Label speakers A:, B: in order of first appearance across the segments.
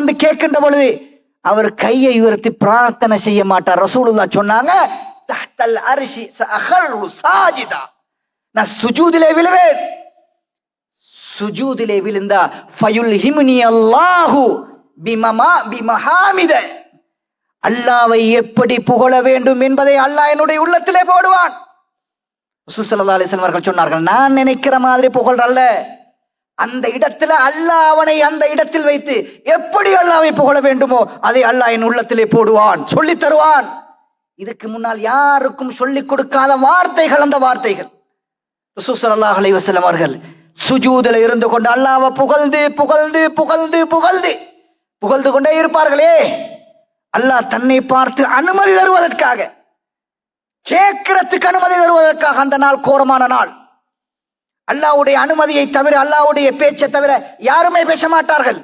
A: என்று கேட்கின்ற பொழுது அவர் கையை உயர்த்தி பிரார்த்தனை செய்ய மாட்டார். ரசூலுல்லாஹ் சொன்னாங்க, தஹ்தல் அர்ஷி சஅഖரு சாஜிதா, நான் சுஜூதிலே விழுவேன். சுஜூதிலே விழுந்தா ஃபயுல்ஹிமுனி அல்லாஹு பிமஹாமித, அல்லாஹ்வை எப்படி புகழ வேண்டும் என்பதை அல்லாஹ் என்னுடைய உள்ளத்திலே போடுவான். ரசூல் ஸல்லல்லாஹு அலைஹி வஸல்லம் அவர்கள் சொன்னார்கள், நான் நினைக்கிற மாதிரி புகழ்றல்ல, அந்த இடத்துல அல்லாஹ் அவனை அந்த இடத்தில் வைத்து எப்படி அல்லாஹ்வை புகழ வேண்டுமோ அதை அல்லாஹ் என் உள்ளத்திலே போடுவான், சொல்லி தருவான். இதுக்கு முன்னால் யாருக்கும் சொல்லிக் கொடுக்காத வார்த்தைகள் அந்த வார்த்தைகள். ரசூல் ஸல்லல்லாஹு அலைஹி வஸல்லம் அவர்கள் சுஜூதில் இருந்து கொண்டு அல்லாஹ்வை புகழ்ந்து புகழ்ந்து புகழ்ந்து புகழ்ந்து புகழ்ந்து கொண்டே இருப்பார்களே. அல்லாஹ் தன்னை பார்த்து அனுமதி தருவதற்காக, கேட்கிறதுக்கு அனுமதி தருவதற்காக அந்த நாள் கோரமான நாள். அல்லாஹ்வுடைய அனுமதியை தவிர, அல்லாஹ்வுடைய பேச்சை தவிர யாருமே பேச மாட்டார்கள்.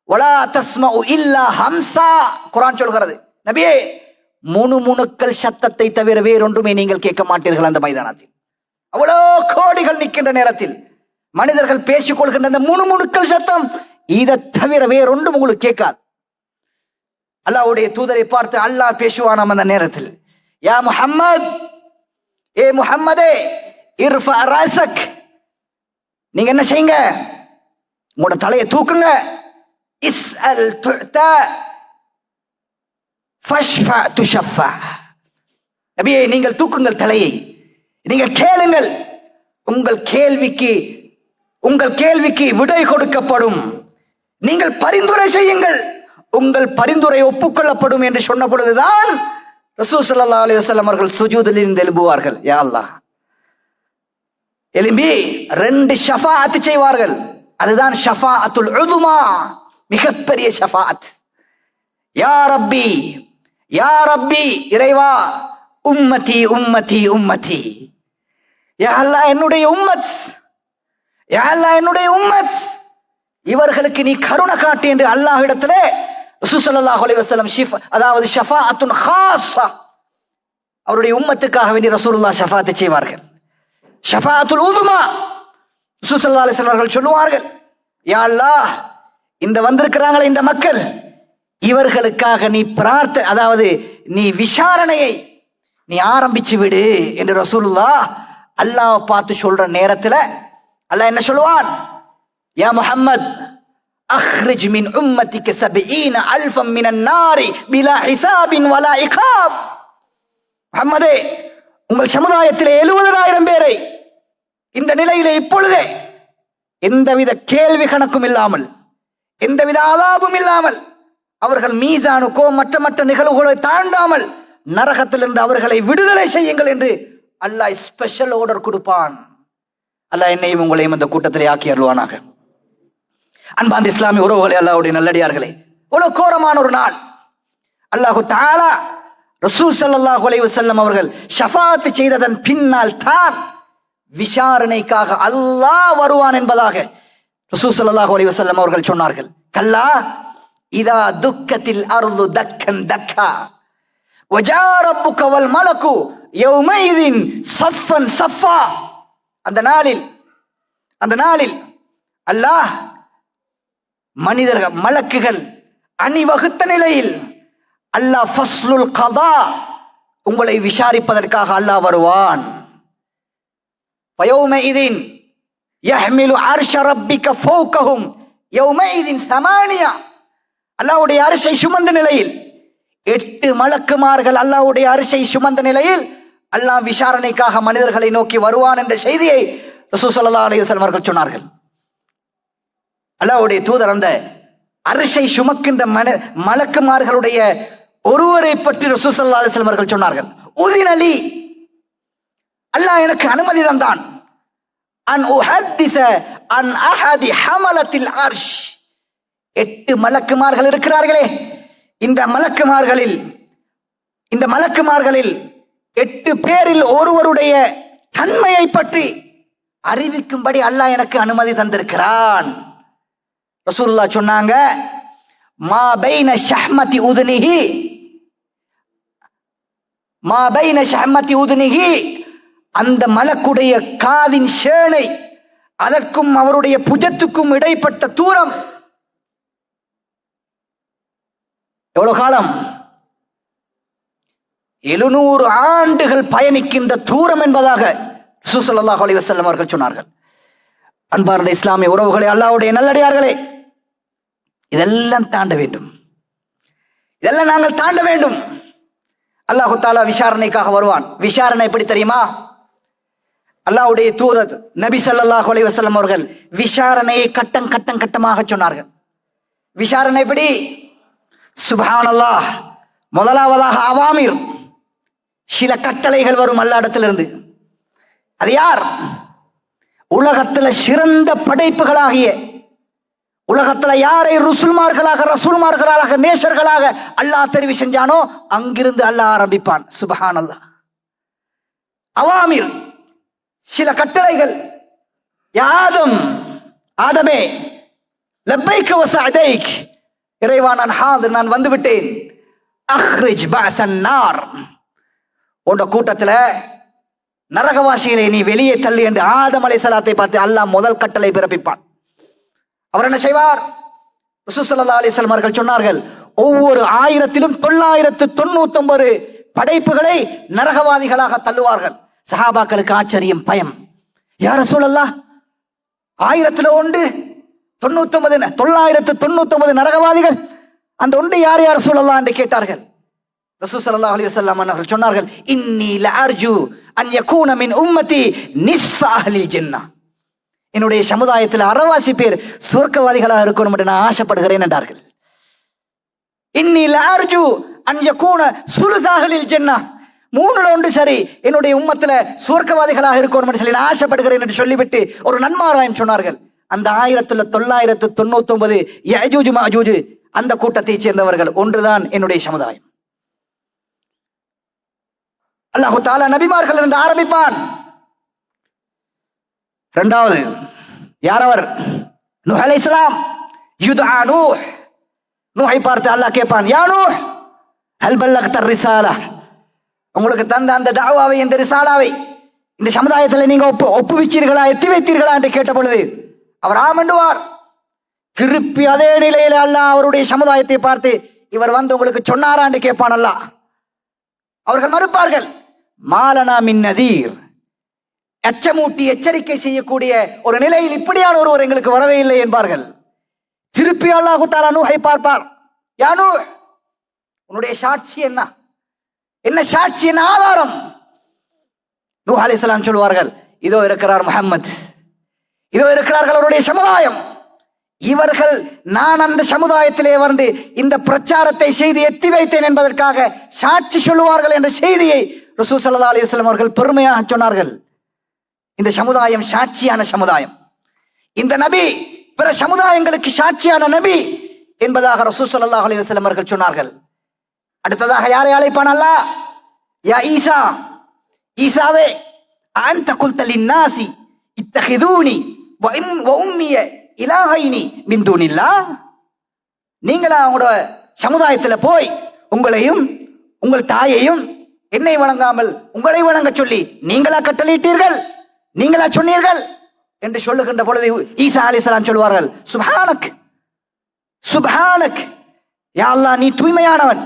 A: வலா தஸ்மஉ இல்லா ஹம்சா, குர்ஆன் சொல்கிறது, நபியே முணுமுணுக்கள் சத்தத்தை தவிர வேறொன்றுமே நீங்கள் கேட்க மாட்டீர்கள். அந்த மைதானத்தில் அவ்வளோ கோடிகள் நிற்கின்ற நேரத்தில் மனிதர்கள் பேசிக் கொள்கின்ற அந்த முணுமுணுக்கள் சத்தம், இதை தவிர வேறொன்றும் உங்களுக்கு கேட்காது. அல்லாஹ்வுடைய தூதரை பார்த்து அல்லாஹ் பேசுவானாம் அந்த நேரத்தில், யா முஹம்மத், ஏ முஹம்மதே, இர்ஃபா ராஸக், நீங்க என்ன செய்யுங்க, உங்களோட தலையை தூக்குங்க, இஸ்அல் துஅதா ஃபஷ்ஃபா துஷஃபா, நபியே நீங்கள் தூக்குங்கள் தலையை, நீங்கள் கேளுங்கள், உங்கள் கேள்விக்கு விடை கொடுக்கப்படும், நீங்கள் பரிந்துரை செய்யுங்கள், உங்கள் பரிந்துரை ஒப்புக்கொள்ளப்படும் என்று சொன்ன பொழுதுதான் ரசூல் ஸல்லல்லாஹு அலைஹி வஸல்லம் அவர்கள் சுஜூதில் இருந்து எழும்புவார்கள். யா அல்லாஹ், எழும்பி 2 ஷஃபாஅத் செய்வார்கள். அதுதான் ஷஃபாஅத்துல் உதுமா, மிகப்பெரிய ஷஃபாஅத். யா ரப்பி, யா ரப்பி, இறைவா, உம்மதி உம்மதி உம்மதி, யா அல்லாஹ் என்னுடைய உம்மத், யா அல்லாஹ் என்னுடைய உம்மத், இவர்களுக்கு நீ கருணை காட்டு என்று அல்லாஹ்விடத்திலே ரசூல் ஸல்லல்லாஹு அலைஹி வஸல்லம் அதாவது ஷஃபாஅத்துன் ஹாஸா, அவருடைய உம்மத்துக்காக வேண்டி ரசூலுல்லாஹ் ஷஃபாஅத் செய்வார்கள். ஷஃபாஅத்துல் உதுமா, ரசூல் ஸல்லல்லாஹு அலைஹி வஸல்லம் அவர்கள் சொல்லுவார்கள், யா அல்லாஹ் இந்த வந்திருக்கிறாங்களே இந்த மக்கள், இவர்களுக்காக நீ அதாவது நீ விசாரணையை நீ ஆரம்பிச்சு விடு என்று ரசூலுல்லாஹ் அல்லாஹ் பார்த்து சொல்ற நேரத்தில் அல்லாஹ் என்ன சொல்லுவான், யா முஹம்மத் அக்ரிஜ் மின் உம்மத்திக 70,000 மினன் நாரி பிலா ஹிசாபின் வலா இகாப், முஹம்மதே உங்கள் சமுதாயத்திலே 70,000 பேரை இந்த நிலையிலே இப்பொழுதே எந்தவித கேள்வி கணக்கும் இல்லாமல், எந்தவித ஆதாபும் இல்லாமல், அவர்கள் மீசானுக்கோ மற்ற நிகழ்வுகளை தாண்டாமல் நரகத்திலிருந்து அவர்களை விடுதலை செய்யுங்கள் என்று அல்லாஹ் ஸ்பெஷல் ஆர்டர் கொடுப்பான். அல்லாஹ் என்னையும் உங்களையும் அந்த கூட்டத்திலே ஆக்கி அருள்வானாக. அன்பார்ந்த இஸ்லாமிய உறவுகளே, அல்லாஹ்வுடைய நல்லடியார்களே, இவ்வளவு கோரமான ஒரு நாள். அல்லாஹு தஆலா ரசூல் ஸல்லல்லாஹு அலைஹி வஸல்லம் அவர்கள் ஷஃபாஅத் செய்ததன் பின்னால் தான் விசாரணைக்காக அல்லாஹ் வருவான் என்பதாக ரசூல் ஸல்லல்லாஹு அலைஹி வஸல்லம் அவர்கள் சொன்னார்கள். கல்லா இதா துக்கத்தில் அர்து தக்கன் தக்கா வஜா ரப்புக வல் மலக்கு யௌமைதின் ஸஃபன் ஸஃபா, அந்த நாளில் அல்லாஹ் மனிதர்கள் மலக்குகள் அணிவகுத்த நிலையில் அல்லாஹ் ஃபஸ்லுல் கதா, உங்களை விசாரிப்பதற்காக அல்லாஹ் வருவான். வயௌமைதின் யஹ்மிலு அர்ஷ ரப்பிக ஃபௌகஹும் யௌமைதின் ஸமானியா, அல்லாஹ்வுடைய அரிசை சுமந்த நிலையில் 8 மலக்குமார்கள் அல்லாஹ்வுடைய அரிசை சுமந்த நிலையில் அல்லாஹ் விசாரணைக்காக மனிதர்களை நோக்கி வருவான் என்ற செய்தியை ரசூல் ஸல்லல்லாஹு அலைஹி வஸல்லம் அவர்கள் சொன்னார்கள். அல்லாஹ்வுடைய தூதர் அந்த அரிசை சுமக்கின்ற மலக்குமார்களுடைய ஒருவரை பற்றி ரசூல் ஸல்லல்லாஹு அலைஹி வஸல்லம் அவர்கள் சொன்னார்கள், உதினலி, அல்லாஹ் எனக்கு அனுமதி தந்தான், அன் உஹத்திஸ அன் அஹதி ஹமலத்தில் அர்ஷ், 8 மலக்குமார்கள் இருக்கிறார்களே, இந்த மலக்குமார்களில் 8 பேரில் ஒருவருடைய தன்மையை பற்றி அறிவிக்கும்படி அல்லாஹ் எனக்கு அனுமதி தந்திருக்கிறான். ரசூலுல்லாஹ் சொன்னாங்க, மா பைன ஷஹ்மதி உதுனிஹி, அந்த மலக்குடைய காதின் சேனை அதற்கும் அவருடைய புஜத்துக்கும் இடைப்பட்ட தூரம் எவ்வளவு காலம்? 700 ஆண்டுகள் பயணிக்கின்ற தூரம் என்பதாக ரசூல் ஸல்லல்லாஹு அலைஹி வஸல்லம் அவர்கள் சொன்னார்கள். அன்பார்ந்த இஸ்லாமிய உறவுகளே, அல்லாஹ்வுடைய நல்லடியார்களே, இதெல்லாம் தாண்ட வேண்டும். இதெல்லாம் நாங்கள் தாண்ட வேண்டும். அல்லாஹு தஆலா விசாரணைக்காக வருவான். விசாரணை எப்படி தெரியுமா? அல்லாஹ்வுடைய தூதர் நபி ஸல்லல்லாஹு அலைஹி வஸல்லம் அவர்கள் விசாரணையை கட்டமாக சொன்னார்கள். விசாரணை எப்படி? சுப்ஹானல்லாஹ். முதலாவதாக அவாமிர், சில கட்டளைகள் வரும் அல்லாஹ்விடத்திலிருந்து. அது யார்? உலகத்துல சிறந்த படைப்புகளாகிய, உலகத்துல யாரை ரசூல்மார்களாக நேசர்களாக அல்லாஹ் தெரிவு செஞ்சானோ அங்கிருந்து அல்லாஹ் ஆரம்பிப்பான். சுப்ஹானல்லாஹ். அவாமிர், சில கட்டளைகள். ஆதமே, லப்பைக் வ சஅதைக், இறைவா நான் ஹாதிர், நான் வந்து விட்டேன். அக்ரிஜ் பஅஸன் நார், உங்க கூட்டத்துல நரகவாசிகளை நீ வெளியே தள்ளு என்று ஆதம் அலைஹிஸ்ஸலாத்தை பார்த்து அல்லாஹ் முதல் கட்டளை பிறப்பிப்பான். அவர் என்ன செய்வார்? ரசூல் ஸல்லல்லாஹு அலைஹி வஸல்லம் அவர்கள் சொன்னார்கள், ஒவ்வொரு 1999 படைப்புகளை நரகவாதிகளாக தள்ளுவார்கள். சஹாபாக்களுக்கு ஆச்சரியம், பயம். யா ரசூலல்லாஹ், 999 நரகவாதிகள், அந்த ஒன்று யார் யார் ரசூலல்லாஹ் என்று கேட்டார்கள். ரசூல் ஸல்லல்லாஹு அலைஹி வஸல்லம் அவர்கள் சொன்னார்கள், இன்னி லஅர்ஜு அன் யகூன மின் உம்மதி நிஸ்ஃப அஹ்லில் ஜன்னah, என்னுடைய சமுதாயத்தில் அரைவாசி பேர் சுவர்க்கவாதிகளாக இருக்கணும் என்று நான் ஆசைப்படுகிறேன் என்றார்கள். இன்னி லஅர்ஜு அன் யகூன சுலுஸ அஹ்லில் ஜன்னah, 3 சரி என்னுடைய உம்மத்துல சுவர்க்கவாதிகளாக இருக்கணும் என்று சொல்லி நான் ஆசைப்படுகிறேன் என்று சொல்லிவிட்டு ஒரு நன்மாராயம் சொன்னார்கள். அந்த 1999 யஜூஜ் மஜூஜ் அந்த கூட்டத்தை சேர்ந்தவர்கள் ஒன்றுதான் என்னுடைய சமுதாயம். அல்லாஹு தஆலா நபிமார்கள் இருந்து ஆரம்பிப்பான். இரண்டாவது யார்? அவர் நூஹ் அலைஹிஸ்ஸலாம். யுதுஆ நூஹ், நூஹை பார்த்து அல்லாஹ் கேட்பான், யா நூஹ் ஹல் பல்லக்த ரிசாலா, உங்களுக்கு தந்த அந்த தஅவாவை, இந்த ரிசாலாவை இந்த சமுதாயத்தில் நீங்க ஒப்புவிச்சீர்களா, எத்தி வைத்தீர்களா என்று கேட்ட பொழுது அவர் ஆமென்றுவார். திருப்பி அதே நிலையில் அல்லாஹ் அவருடைய சமுதாயத்தை பார்த்து, இவர் வந்து உங்களுக்கு சொன்னாரா என்று கேட்பான் அல்லாஹ். அவர்கள் மறுப்பார்கள். மாலனா மின் நதீர், எச்சமூட்டி எச்சரிக்கை செய்யக்கூடிய ஒரு நிலையில் இப்படியான ஒருவர் எங்களுக்கு வரவே இல்லை என்பார்கள். திருப்பி அல்லாஹு தஆலா நூஹை பார்ப்பார். யா நூஹ், உன்னுடைய சாட்சி என்ன? என்ன சாட்சி, என்ன ஆதாரம்? நூஹ் அலைஹிஸ்ஸலாம் சொல்வார்கள், இதோ இருக்கிறார் முஹம்மத், இதோ இருக்கிறார்கள் அவருடைய சமுதாயம். இவர்கள் நான் அந்த சமுதாயத்திலே வந்து இந்த பிரச்சாரத்தை செய்து எத்தி வைத்தேன் என்பதற்காக சாட்சி சொல்லுவார்கள் என்ற செய்தியை ரசூல் ஸல்லல்லாஹு அலைஹி வஸல்லம் அவர்கள் பெருமையாக சொன்னார்கள். இந்த சமுதாயம் சாட்சியான சமுதாயம், இந்த நபி பிற சமுதாயங்களுக்கு சாட்சியான நபி என்பதாக ரசூல் ஸல்லல்லாஹு அலைஹி வஸல்லம் அவர்கள் சொன்னார்கள். அடுத்ததாக யாரை அழைப்பான் அல்லாஹ்? யா ஈசா, ஈசாவே, அன்த குல்த லின்னாசி இத்தகிதூனி வ உம்மிய இலாஹைனி மின் தூனில்லாஹ், நீங்களா உங்களோட சமுதாயத்துல போய் உங்களையும் உங்கள் தாயையும் என்னை வணங்காமல் உங்களை வணங்க சொல்லி நீங்களா கட்டளையிட்டீர்கள், நீங்களா சொன்னீர்கள் என்று சொல்லுகின்ற பொழுது ஈசா அலைஹிஸ்ஸலாம் சொல்வார்கள், சுப்ஹானக் சுப்ஹானக், யா அல்லாஹ் நீ தூய்மையானவன்.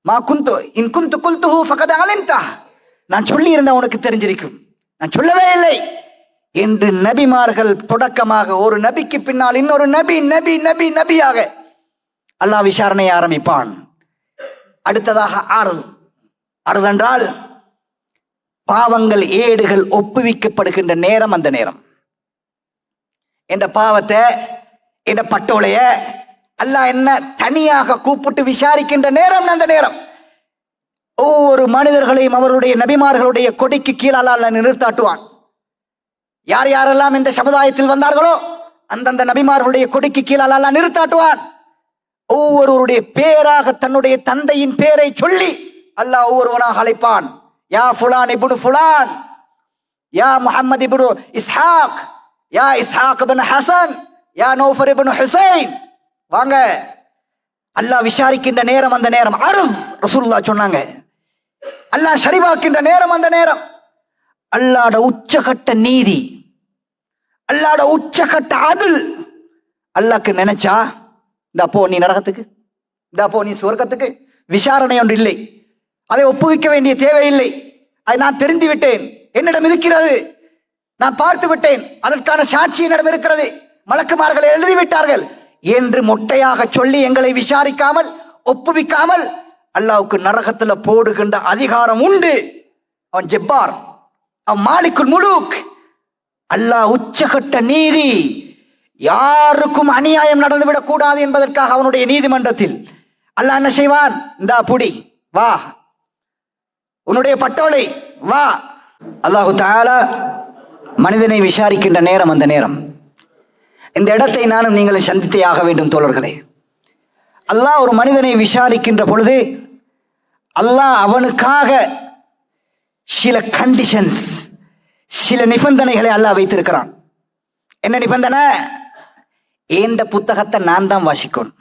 A: மா குந்து இன் குந்து குல்துஹு ஃபகத் அலிம்தா, நான் சொல்லி இருந்தா உனக்கு தெரிஞ்சிருக்கும், நான் சொல்லவே இல்லை என்று நபிமார்கள் தொடக்கமாக ஒரு நபிக்கு பின்னால் இன்னொரு நபி நபி நபி நபியாக அல்லாஹ் விசாரணையை ஆரம்பிப்பான். அடுத்ததாக அறுது என்றால் பாவங்கள் ஏடுகள் ஒப்புவிக்கப்படுகின்ற நேரம். அந்த நேரம் என்ற பாவத்தை, என்ற பட்டோலைய அல்லாஹ் என்ன தனியாக கூப்பிட்டு விசாரிக்கின்ற நேரம். அந்த நேரம் ஒவ்வொரு மனிதர்களையும் அவருடைய நபிமார்களுடைய கொடிக்கு கீழால் நிறுத்தாட்டுவான். யார் யாரெல்லாம் இந்த சமுதாயத்தில் வந்தார்களோ அந்தந்த நபிமார்களுடைய கொடிக்கு கீழால் அல்லாஹ் நிறுத்தாட்டுவான். ஒவ்வொருவருடைய பேராக தன்னுடைய தந்தையின் பேரை சொல்லி அல்லாஹ் ஒவ்வொருவனாக அழைப்பான். யா ஃபுலான் இப்னு ஃபுலான், யா முஹம்மது இப்னு இஸ்ஹாக், யா இஸ்ஹாக் இப்னு ஹசன், யா நௌஃபர் இப்னு ஹுசைன், வாங்க. அல்லாஹ் விசாரிக்கின்ற நேரம் அந்த நேரம். ரசூலுல்லாஹ் சொன்னாங்க, அல்லாஹ் ஷரிவாக்கின்ற நேரம் அந்த நேரம். அல்லாஹ்வுடைய உச்சகட்ட நீதி, அல்லாஹ்வுடைய உச்சகட்ட அதுல். அல்லாஹ்க்கு நினைச்சா இந்த போ நீ நரகத்துக்கு, இந்த போ நீ சுவர்க்கத்துக்கு, விசாரணை ஒன்று இல்லை, அதை ஒப்புவிக்க வேண்டிய தேவையில்லை, அதை நான் தெரிந்து விட்டேன், என்னிடம் இருக்கிறது, நான் பார்த்து விட்டேன், அதற்கான சாட்சி என்னிடம் இருக்கிறது, மலக்குமார்கள் எழுதிவிட்டார்கள் என்று மொட்டையாக சொல்லி எங்களை விசாரிக்காமல் ஒப்புவிக்காமல் அல்லாஹ்வுக்கு நரகத்துல போடுகின்ற அதிகாரம் உண்டு. அவன் ஜெப்பார், அவன் மாலிக்குல் முலூக். அல்லாஹ் உச்சகட்ட நீதி, யாருக்கும் அநியாயம் நடந்துவிடக் கூடாது என்பதற்காக அவனுடைய நீதிமன்றத்தில் அல்லாஹ் என்ன செய்வான்? இந்தா புடி, வா, உன்னுடைய பட்டோலை வா. அல்லாஹு தஆலா மனிதனை விசாரிக்கின்ற நேரம் அந்த நேரம். இந்த இடத்தை நானும் நீங்களும் சந்தித்தே ஆக வேண்டும் தோழர்களே. அல்லாஹ் ஒரு மனிதனை விசாரிக்கின்ற பொழுது அல்லாஹ் அவனுக்காக சில கண்டிஷன்ஸ், சில நிபந்தனைகளை அல்லாஹ் வைத்திருக்கிறான். என்ன நிபந்தனை? ஏண்ட புத்தகத்தை நான் தான் வாசிக்கணும்.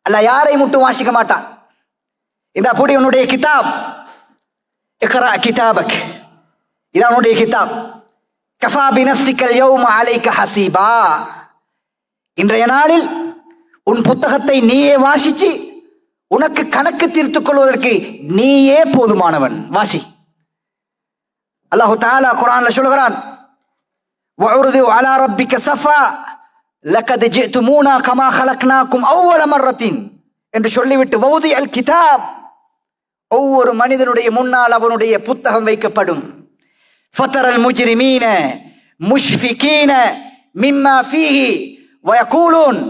A: அல்லாஹ் யாரை மட்டும் வாசிக்க மாட்டான். இந்த அப்படி உன்னுடைய கிதாப், இக்ரா கிதாபக், இதான் உன்னுடைய கிதாப். கஃபா பினஃப்ஸிகல் யௌம அலைக ஹஸீபா, இன்றைய நாளில் உன் புத்தகத்தை நீயே வாசிச்சு உனக்கு கணக்கு தீர்த்துக் கொள்வதற்கு நீயே போதுமானவன். வாசி. அல்லாஹு தஆலா குர்ஆன்ல சொல்கிறான், வஉர்து அலா ரப்பிக ஸஃபா லகத் ஜிஅ்துமூனா கமா ஹலக்னாகும் அவ்வல மர்ரத்தின் என்று சொல்லிவிட்டு வௌதி அல் கிதாப், ஒவ்வொரு மனிதனுடைய முன்னால் அவனுடைய புத்தகம் வைக்கப்படும். ஃபதரல் முஜ்ரிமீன முஷ்ஃபிகீன மிம்மா ஃபீஹி வயகூலூன்,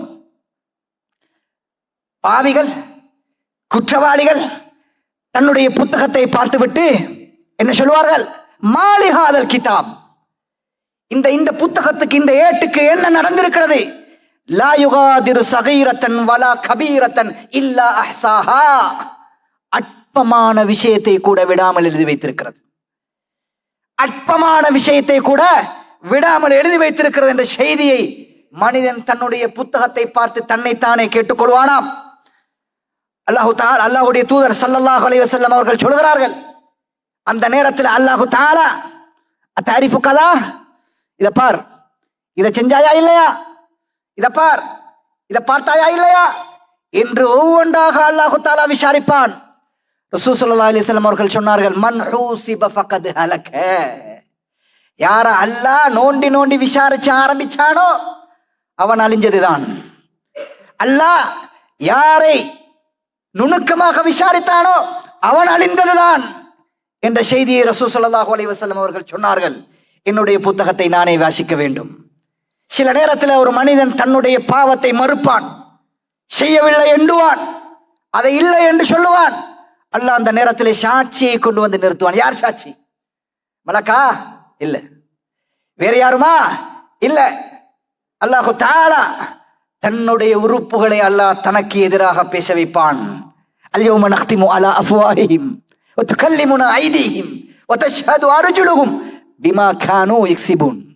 A: பாவிகள் குற்றவாளிகள் தன்னுடைய புத்தகத்தை பார்த்துவிட்டு என்ன சொல்வார்கள்? மாலிஹாதல் கிதாப், இந்த புத்தகத்துக்கு, இந்த ஏட்டுக்கு என்ன நடந்திருக்கிறது? லா யுகாதிரு சகீரத்தன் வலா கபீரத்தன் இல்லா அஹ்சாஹா, அற்பமான விஷயத்தை கூட விடாமல் எழுதி வைத்திருக்கிறது. அற்பமான விஷயத்தை கூட விடாமல் எழுதி வைத்திருக்கிறது என்ற செய்தியை மனிதன் தன்னுடைய புத்தகத்தை பார்த்து தன்னைத்தானே கேட்டுக்கொள்வானாம். அல்லாஹு தஆலா, அல்லாஹ்வுடைய தூதர் ஸல்லல்லாஹு அலைஹி வஸல்லம் அவர்கள் சொல்கிறார்கள், அந்த நேரத்தில் அல்லாஹு தஆலா அத்தாரிஃபு கதா, இத பார், இத செஞ்சாயா இல்லையா, இத பார், இத பார்த்தாயா இல்லையா என்று ஒவ்வொன்றாக அல்லாஹு தஆலா விசாரிப்பான். ரசூல் ஸல்லல்லாஹு அலைஹி வஸல்லம் அவர்கள் சொன்னார்கள், மன் ஹூசிப ஃபகத் ஹலக, யார அல்லாஹ் நோண்டி நோண்டி விசாரிச்சு ஆரம்பிச்சானோ அவன் அழிஞ்சதுதான். அல்லாஹ் யாரை நுணுக்கமாக விசாரித்தானோ அவன் அழிந்ததுதான் என்ற செய்தியை ரசூல் ஸல்லல்லாஹு அலைஹி வஸல்லம் அவர்கள் சொன்னார்கள். என்னுடைய புத்தகத்தை நானே வாசிக்க வேண்டும். சில நேரத்தில் ஒரு மனிதன் தன்னுடைய பாவத்தை மறுப்பான், செய்யவில்லை என்றுவான், அதை இல்லை என்று சொல்லுவான். அல்லாஹ் அந்த நேரத்தில் சாட்சியை கொண்டு வந்து நிறுத்துவான். யார் சாட்சி? மலக்கா? இல்ல. வேற யாருமா? இல்ல. அல்லாஹு தஆலா தன்னுடைய உறுப்புகளை அல்லாஹ் தனக்கு எதிராக பேச வைப்பான். அல்யௌம நக்திமு அலா அஃப்வாஹிஹிம் வ துகல்லிமுனா ஐதீஹிம் வ தஷ்ஹது அர்ஜுலுஹும் பிமா கானூ யக்ஸிபூன்.